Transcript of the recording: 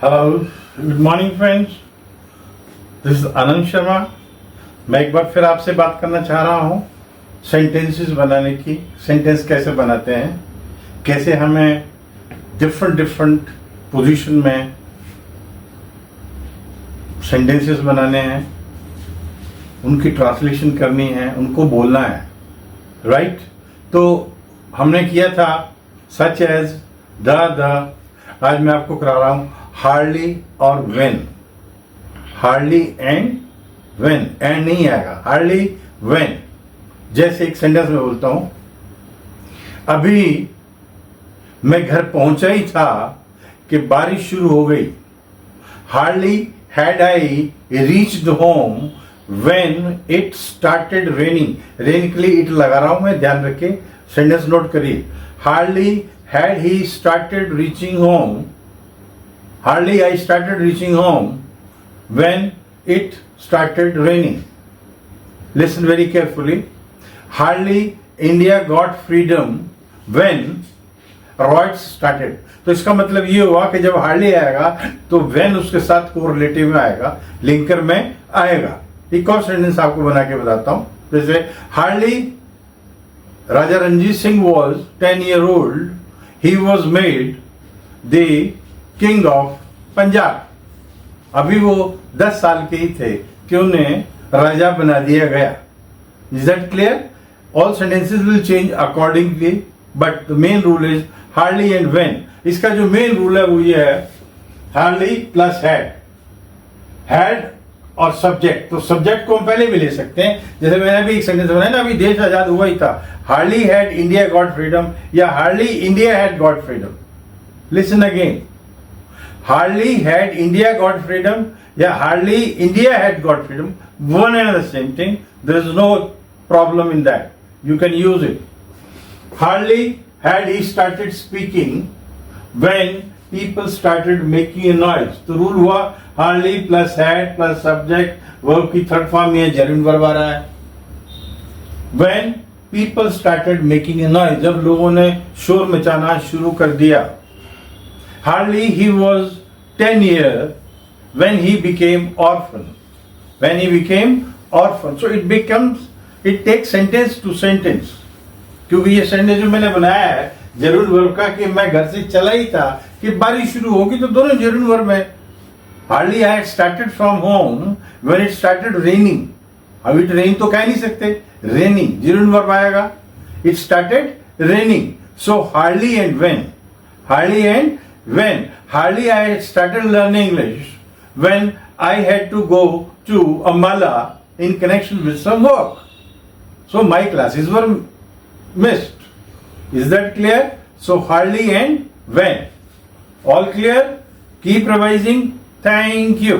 Hello good morning friends, this is Anand Sharma. मैं एक बार फिर आपसे बात करना चाह रहा हूँ सेंटेंसेस बनाने की। सेंटेंस कैसे बनाते हैं, कैसे हमें डिफरेंट पोजीशन में सेंटेंसेस बनाने हैं, उनकी ट्रांसलेशन करनी है, उनको बोलना है, राइट? तो हमने किया था सच एज द। आज मैं आपको करा रहा हूं हार्डली और when. Hardly and when, and नहीं आएगा, हार्डली व्हेन। जैसे एक सेंटेंस में बोलता हूं, अभी मैं घर पहुंचा ही था कि बारिश शुरू हो गई। Hardly had I reached home when it started raining. Rain के लिए इट लगा रहा हूं मैं, ध्यान रखिए, सेंटेंस नोट करिए। Hardly had he started reaching home, hardly I started reaching home when it started raining. Listen very carefully. Hardly India got freedom when riots started. तो इसका मतलब ये हुआ कि जब हार्डली आएगा तो when उसके साथ कोरिलेटिव में आएगा, लिंकर में आएगा। एक और सेंटेंस आपको बना के बताता हूं। जैसे hardly Raja Ranjit Singh was 10-year-old, he was made the king of Punjab. अभी वो 10 साल के ही थे कि उन्हें राजा बना दिया गया। Is that clear? All sentences will change accordingly, but the main rule is hardly and when. इसका जो मेन रूल है वो ये है, hardly plus had। had और सब्जेक्ट, तो सब्जेक्ट को हम पहले भी ले सकते हैं। जैसे मैंने अभी एक सेंटेंस बनाया ना, अभी देश आजाद हुआ ही था, hardly had India got freedom, या hardly India had got freedom. Listen again, hardly had India got freedom या hardly India had got freedom, one and the same thing. There is no problem in that, you can use it. Hardly had he started speaking when people started making a noise। तो rule हुआ hardly plus had plus subject, verb की third form में gerund verb आ रहा है। When people started making a noise, जब लोगों ने शोर मचाना शुरू कर दिया। Hardly he was 10 years when he became orphan। When he became orphan, so it takes sentence to sentence। क्योंकि ये सेंटेंस जो मैंने बनाया है जरूर वर्ब का कि मैं घर से चला ही था कि बारिश शुरू होगी, तो दोनों जरूर वर्ब है। Hardly I had started from home when it started raining. अब इट रेन तो कह नहीं सकते, रेनिंग जरूर वर्ब आएगा। It started raining, so hardly and when. Hardly and when. Hardly I had started learning English when I had to go to Ambala in connection with some work, so my classes were missed। Is that clear? So hardly and when. All clear? Keep revising. Thank you.